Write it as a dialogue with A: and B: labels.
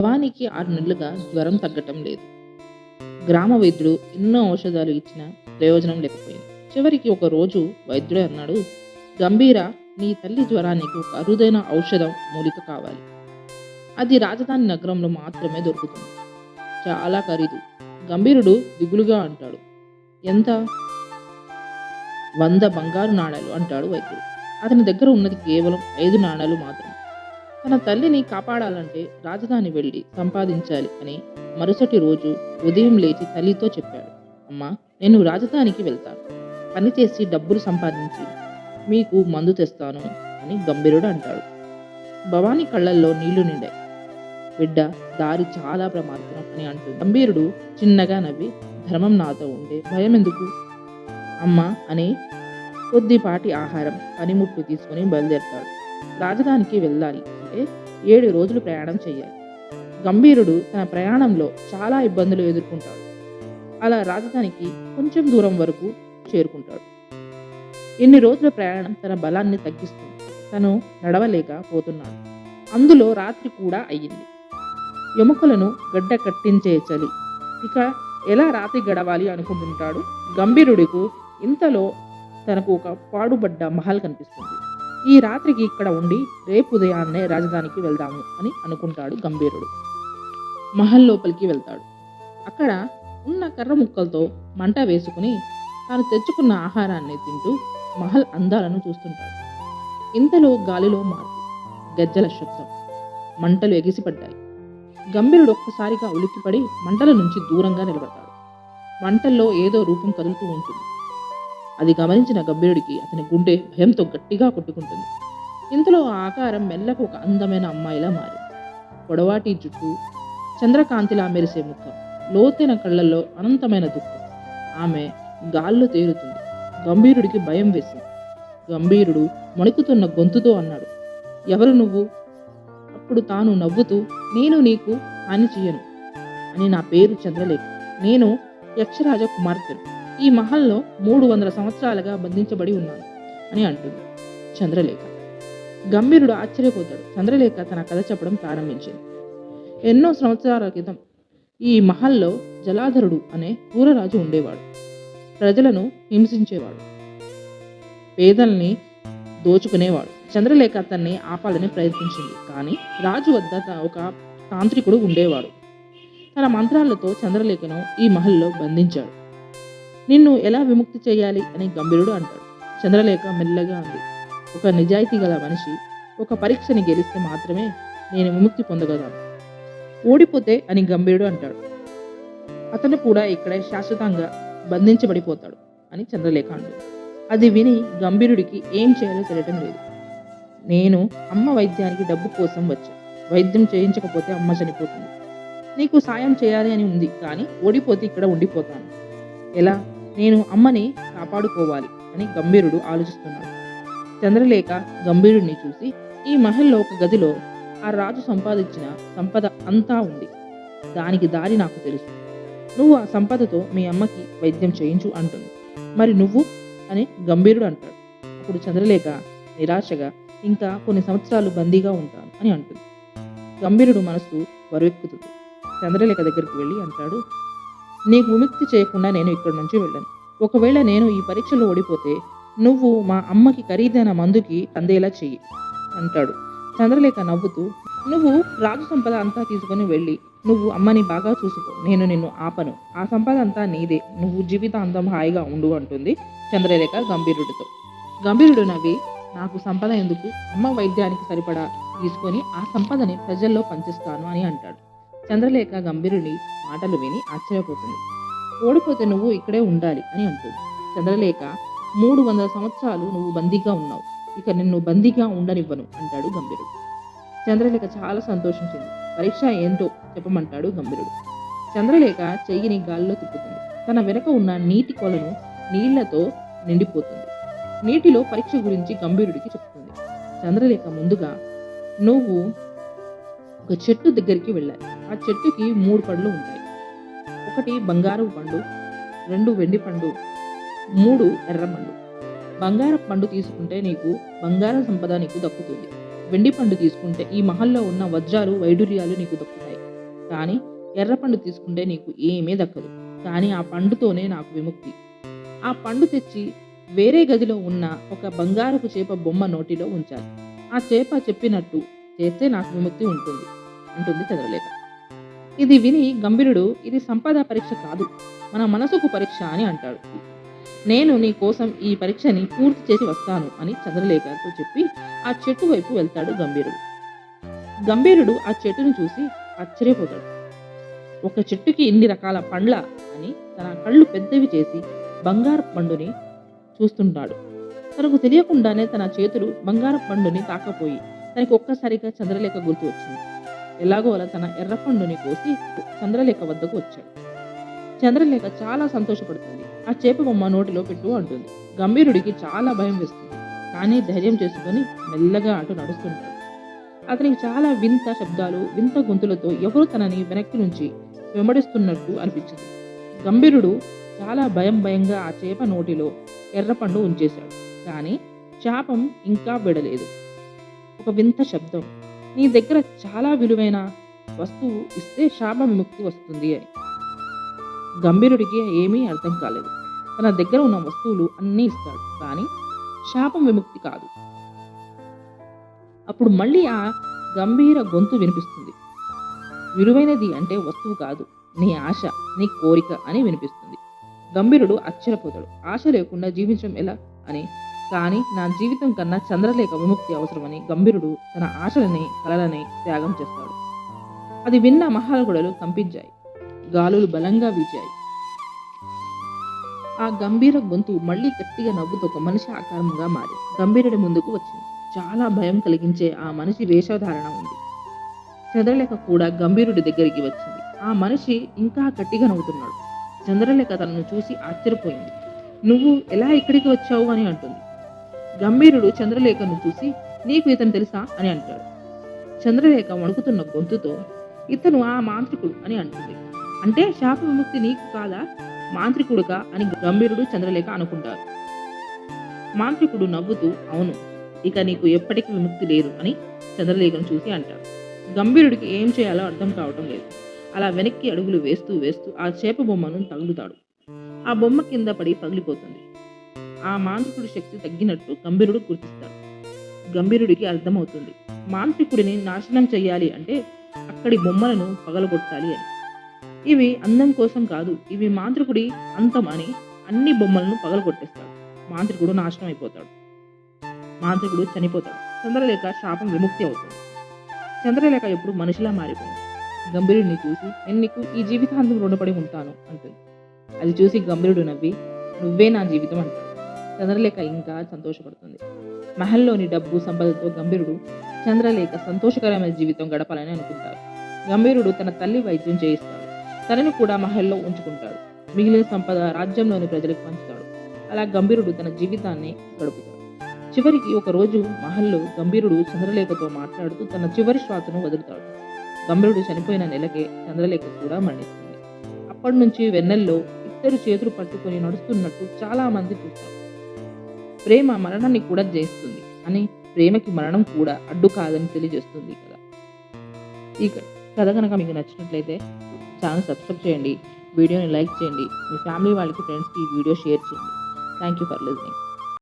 A: భవానికి 6 నెలలుగా జ్వరం తగ్గటం లేదు. గ్రామ వైద్యుడు ఎన్నో ఔషధాలు ఇచ్చినా ప్రయోజనం లేకపోయింది. చివరికి ఒక రోజు వైద్యుడే అన్నాడు, "గంభీర, నీ తల్లి జ్వరానికి ఒక అరుదైన ఔషధం మూలిక కావాలి. అది రాజధాని నగరంలో మాత్రమే దొరుకుతుంది. చాలా ఖరీదు." గంభీరుడు దిగులుగా అంటాడు, "ఎంత?" "100 బంగారు నాణేలు" అంటాడు వైద్యుడు. అతని దగ్గర ఉన్నది కేవలం 5 నాణేలు మాత్రమే. తన తల్లిని కాపాడాలంటే రాజధాని వెళ్ళి సంపాదించాలి అని మరుసటి రోజు ఉదయం లేచి తల్లితో చెప్పాడు. "అమ్మా, నేను రాజధానికి వెళ్తాను. పనిచేసి డబ్బులు సంపాదించి మీకు మందు తెస్తాను" అని గంభీరుడు అంటాడు. భవానీ కళ్ళల్లో నీళ్లు నిండాయి. "బిడ్డ, దారి చాలా ప్రమాదకరం" అని అంటుంది. గంభీరుడు చిన్నగా నవ్వి, "ధర్మం నాతో ఉంటే భయం ఎందుకు అమ్మా" అని కొద్దిపాటి ఆహారం, పనిముట్లు తీసుకుని బయలుదేరతాడు. రాజధానికి వెళ్ళాలి అంటే 7 రోజులు ప్రయాణం చేయాలి. గంభీరుడు తన ప్రయాణంలో చాలా ఇబ్బందులు ఎదుర్కొంటాడు. అలా రాజధానికి కొంచెం దూరం వరకు చేరుకుంటాడు. ఇన్ని రోజుల ప్రయాణం తన బలాన్ని తగ్గిస్తుంది. తను నడవలేక పోతున్నాడు. అందులో రాత్రి కూడా అయ్యింది. ఎముకలను గడ్డ కట్టించే చలి. ఇక ఎలా రాత్రి గడవాలి అనుకుంటుంటాడు. గంభీరుడికి ఇంతలో తనకు ఒక పాడుబడ్డ మహల్ కనిపిస్తుంది. ఈ రాత్రికి ఇక్కడ ఉండి రేపు ఉదయాన్నే రాజధానికి వెళ్దాము అని అనుకుంటాడు గంభీరుడు. మహల్ లోపలికి వెళ్తాడు. అక్కడ ఉన్న కర్ర ముక్కలతో మంట వేసుకుని తాను తెచ్చుకున్న ఆహారాన్ని తింటూ మహల్ అందాలను చూస్తుంటాడు. ఇంతలో గాలిలో మార్పు, గజ్జల శబ్దం, మంటలు ఎగిసిపడ్డాయి. గంభీరుడు ఒక్కసారిగా ఉలిక్కిపడి మంటల నుంచి దూరంగా నిలబడతాడు. మంటల్లో ఏదో రూపం కదులుతూ ఉంటుంది. అది గమనించిన గంభీరుడికి అతని గుండె భయంతో గట్టిగా కొట్టుకుంటుంది. ఇంతలో ఆ ఆకారం మెల్లకు ఒక అందమైన అమ్మాయిలా మారింది. పొడవాటి జుట్టు, చంద్రకాంతిలా మెరిసే ముఖం, లోతైన కళ్ళల్లో అనంతమైన దుఃఖం. ఆమె గాల్లో తేలుతుంది. గంభీరుడికి భయం వేసింది. గంభీరుడు వణుకుతున్న గొంతుతో అన్నాడు, "ఎవరు నువ్వు?" అప్పుడు తాను నవ్వుతూ, "నేను నీకు హాని చెయ్యను అని, నా పేరు చంద్రలేఖ. నేను యక్షరాజ కుమార్తెను. ఈ మహల్లో 300 సంవత్సరాలుగా బంధించబడి ఉన్నాను" అని అంటుంది చంద్రలేఖ. గంభీరుడు ఆశ్చర్యపోతాడు. చంద్రలేఖ తన కథ చెప్పడం ప్రారంభించింది. ఎన్నో సంవత్సరాల క్రితం ఈ మహల్లో జలాధరుడు అనే క్రూరరాజు ఉండేవాడు. ప్రజలను హింసించేవాడు, పేదల్ని దోచుకునేవాడు. చంద్రలేఖ అతన్ని ఆపాలని ప్రయత్నించింది. కానీ రాజు వద్ద ఒక తాంత్రికుడు ఉండేవాడు. తన మంత్రాలతో చంద్రలేఖను ఈ మహల్లో బంధించాడు. "నిన్ను ఎలా విముక్తి చేయాలి" అని గంభీరుడు అంటాడు. చంద్రలేఖ మెల్లగా అంది, "ఒక నిజాయితీ గల మనిషి ఒక పరీక్షని గెలిస్తే మాత్రమే నేను విముక్తి పొందగలను. ఓడిపోతే" అని గంభీరుడు అంటాడు, "అతను కూడా ఇక్కడే శాశ్వతంగా బంధించబడిపోతాడు" అని చంద్రలేఖ అంటుంది. అది విని గంభీరుడికి ఏం చేయాలో తెలియటం లేదు. "నేను అమ్మ వైద్యానికి డబ్బు కోసం వచ్చా. వైద్యం చేయించకపోతే అమ్మ చనిపోతుంది. నీకు సాయం చేయాలి అని ఉంది, కానీ ఓడిపోతే ఇక్కడ ఉండిపోతాను. ఎలా? నేను అమ్మని కాపాడుకోవాలి" అని గంభీరుడు ఆలోచిస్తున్నాడు. చంద్రలేఖ గంభీరుడిని చూసి, "ఈ మహల్లో ఒక గదిలో ఆ రాజు సంపాదించిన సంపద అంతా ఉంది. దానికి దారి నాకు తెలుసు. నువ్వు ఆ సంపదతో మీ అమ్మకి వైద్యం చేయించు" అంటుంది. "మరి నువ్వు?" అని గంభీరుడు అంటాడు. అప్పుడు చంద్రలేఖ నిరాశగా, "ఇంకా కొన్ని సంవత్సరాలు బందీగా ఉంటాను" అని అంటుంది. గంభీరుడు మనసు బరువెక్కుతుంది. చంద్రలేఖ దగ్గరికి వెళ్ళి అంటాడు, "నీకు విముక్తి చేయకుండా నేను ఇక్కడి నుంచి వెళ్ళను. ఒకవేళ నేను ఈ పరీక్షలో ఓడిపోతే నువ్వు మా అమ్మకి ఖరీదైన మందుకి అందేలా చెయ్యి" అంటాడు. చంద్రలేఖ నవ్వుతూ, "నువ్వు రాజు సంపద అంతా తీసుకుని వెళ్ళి నువ్వు అమ్మని బాగా చూసుకో. నేను నిన్ను ఆపను. ఆ సంపద అంతా నీదే. నువ్వు జీవితాంతం హాయిగా ఉండు" అంటుంది చంద్రలేఖ గంభీరుడితో. గంభీరుడు నవ్వి, "నాకు సంపద ఎందుకు? అమ్మ వైద్యానికి సరిపడా తీసుకొని ఆ సంపదని ప్రజల్లో పంచిస్తాను" అని అంటాడు. చంద్రలేఖ గంభీరుడి మాటలు విని ఆశ్చర్యపోతుంది. "ఓడిపోతే నువ్వు ఇక్కడే ఉండాలి" అని అంటుంది. చంద్రలేఖ, 300 సంవత్సరాలు నువ్వు బందీగా ఉన్నావు. ఇక నిన్ను బందీగా ఉండనివ్వను అంటాడు గంభీరుడు. చంద్రలేఖ చాలా సంతోషించింది. పరీక్ష ఏంటో చెప్పమంటాడు గంభీరుడు. చంద్రలేఖ చెయ్యిని గాల్లో తిప్పుతుంది. తన వెనక ఉన్న నీటి కొలను నీళ్లతో నిండిపోతుంది. నీటిలో పరీక్ష గురించి గంభీరుడికి చెప్తుంది. చంద్రలేఖ ముందుగా, "నువ్వు ఒక చెట్టు దగ్గరికి వెళ్ళాలి. ఆ చెట్టుకి 3 పండ్లు ఉంటాయి. 1 బంగారు పండు, 2 వెండి పండు, 3 ఎర్ర పండు. బంగారపు పండు తీసుకుంటే నీకు బంగారం సంపద నీకు దక్కుతుంది. వెండి పండు తీసుకుంటే ఈ మహల్లో ఉన్న వజ్రాలు వైడూర్యాలు నీకు దక్కుతాయి. కానీ ఎర్ర పండు తీసుకుంటే నీకు ఏమీ దక్కదు. కానీ ఆ పండుతోనే నాకు విముక్తి. ఆ పండు తెచ్చి వేరే గదిలో ఉన్న ఒక బంగారపు చేప బొమ్మ నోటిలో ఉంచాలి. ఆ చేప చెప్పినట్టు చేస్తే నాకు విముక్తి ఉంటుంది అంటుంది చంద్రలేఖ. ఇది విని గంభీరుడు ఇది సంపద పరీక్ష కాదు, మన మనసుకు పరీక్ష అని అంటాడు. నేను నీ కోసం ఈ పరీక్షని పూర్తి చేసి వస్తాను అని చంద్రలేఖతో చెప్పి ఆ చెట్టు వైపు వెళ్తాడు గంభీరుడు. గంభీరుడు ఆ చెట్టును చూసి ఆశ్చర్యపోతాడు. ఒక చెట్టుకి ఇన్ని రకాల పండ్ల అని తన కళ్ళు పెద్దవి చేసి బంగారు పండుని చూస్తుంటాడు. తనకు తెలియకుండానే తన చేతులు బంగారు పండుని తాకపోయి తనకి ఒక్కసారిగా చంద్రలేఖ గుర్తు వచ్చింది. ఎలాగో అలా తన ఎర్ర పండుని కోసి చంద్రలేఖ వద్దకు వచ్చాడు. చంద్రలేఖ చాలా సంతోషపడుతుంది. ఆ చేప బొమ్మ నోటిలో పెట్టు అంటుంది. గంభీరుడికి చాలా భయం వేస్తుంది. కానీ ధైర్యం చేసుకొని మెల్లగా అటు నడుస్తుంటాడు. అతనికి చాలా వింత శబ్దాలు, వింత గొంతులతో ఎవరో తనని వెనక్కి నుంచి వెంబడిస్తున్నట్టు అనిపించింది. గంభీరుడు చాలా భయంగా ఆ చేప నోటిలో ఎర్రపండు ఉంచేశాడు. కానీ శాపం ఇంకా విడలేదు. ఒక వింత శబ్దం, నీ దగ్గర చాలా విలువైన వస్తువు ఇస్తే శాప విముక్తి వస్తుంది అని. గంభీరుడికి ఏమీ అర్థం కాలేదు. తన దగ్గర ఉన్న వస్తువులు అన్నీ ఇస్తాడు, కానీ శాపం విముక్తి కాదు. అప్పుడు మళ్ళీ ఆ గంభీర గొంతు వినిపిస్తుంది. విలువైనది అంటే వస్తువు కాదు, నీ ఆశ, నీ కోరిక అని వినిపిస్తుంది. గంభీరుడు ఆశ్చర్యపోతాడు. ఆశ లేకుండా జీవించడం ఎలా అని. కానీ నా జీవితం కన్నా చంద్రలేఖ విముక్తి అవసరమని గంభీరుడు తన ఆశలని, కలలని త్యాగం చేస్తాడు. అది విన్న మహాలగొడలు కంపించాయి. గాలులు బలంగా వీచాయి. ఆ గంభీర గొంతు మళ్ళీ గట్టిగా నవ్వుతో ఒక మనిషి ఆకారంగా మారి గంభీరుడి ముందుకు వచ్చింది. చాలా భయం కలిగించే ఆ మనిషి వేషధారణ ఉంది. చంద్రలేఖ కూడా గంభీరుడి దగ్గరికి వచ్చింది. ఆ మనిషి ఇంకా గట్టిగా నవ్వుతున్నాడు. చంద్రలేఖ తనను చూసి ఆశ్చర్యపోయింది. నువ్వు ఎలా ఇక్కడికి వచ్చావు అని అంటుంది. గంభీరుడు చంద్రలేఖను చూసి నీకు ఇతను తెలుసా అని అంటాడు. చంద్రలేఖ వణుకుతున్న గొంతుతో ఇతను ఆ మాంత్రికుడు అని అంటుంది. అంటే శాప విముక్తి నీకు కాదా, మాంత్రికుడుగా అని గంభీరుడు చంద్రలేఖ అనుకుంటారు. మాంత్రికుడు నవ్వుతూ అవును, ఇక నీకు ఎప్పటికీ విముక్తి లేదు అని చంద్రలేఖను చూసి అంటాడు. గంభీరుడికి ఏం చేయాలో అర్థం కావటం లేదు. అలా వెనక్కి అడుగులు వేస్తూ ఆ చేప బొమ్మను తగులుతాడు. ఆ బొమ్మ కింద పడి పగిలిపోతుంది. ఆ మాంత్రికుడి శక్తి తగ్గినట్టు గంభీరుడు గుర్తిస్తాడు. గంభీరుడికి అర్థమవుతుంది, మాంత్రికుడిని నాశనం చెయ్యాలి అంటే అక్కడి బొమ్మలను పగలగొట్టాలి అని. ఇవి అందం కోసం కాదు, ఇవి మాంత్రికుడి అంతం అని అన్ని బొమ్మలను పగలగొట్టేస్తాడు. మాంత్రికుడు నాశనం అయిపోతాడు. మాంత్రికుడు చనిపోతాడు. చంద్రలేఖ శాపం విముక్తి అవుతుంది. చంద్రలేఖ ఎప్పుడు మనిషిలా మారిపోయింది. గంభీరుడిని చూసి నేను నీకు ఈ జీవితాంతం రుణపడి ఉంటాను అంటుంది. అది చూసి గంభీరుడు నవ్వి నువ్వే నా జీవితం అంటాడు. చంద్రలేఖ ఇంకా సంతోషపడుతుంది. మహల్లోని డబ్బు సంపదతో గంభీరుడు చంద్రలేఖ సంతోషకరమైన జీవితం గడపాలని అనుకుంటారు. గంభీరుడు తన తల్లి వైద్యం చేయిస్తాడు. తనని కూడా మహల్లో ఉంచుకుంటాడు. మిగిలిన సంపద రాజ్యంలోని ప్రజలకు పంచుతాడు. అలా గంభీరుడు తన జీవితాన్ని గడుపుతాడు. చివరికి ఒక రోజు మహల్లో గంభీరుడు చంద్రలేఖతో మాట్లాడుతూ తన చివరి శ్వాసను వదులుతాడు. గంభీరుడు చనిపోయిన నెలకే చంద్రలేఖ కూడా మరణిస్తుంది. అప్పటి నుంచి వెన్నెల్లో ఇద్దరు చేతులు పట్టుకొని నడుస్తున్నట్టు చాలా మంది చూస్తారు. ప్రేమ మరణాన్ని కూడా జయిస్తుంది అని, ప్రేమకి మరణం కూడా అడ్డు కాదని తెలియజేస్తుంది కదా. ఈ కథ కనుక మీకు నచ్చినట్లయితే ఛానల్ సబ్స్క్రైబ్ చేయండి, వీడియోని లైక్ చేయండి, మీ ఫ్యామిలీ వాళ్ళకి, ఫ్రెండ్స్కి ఈ వీడియో షేర్ చేయండి. Thank you for listening.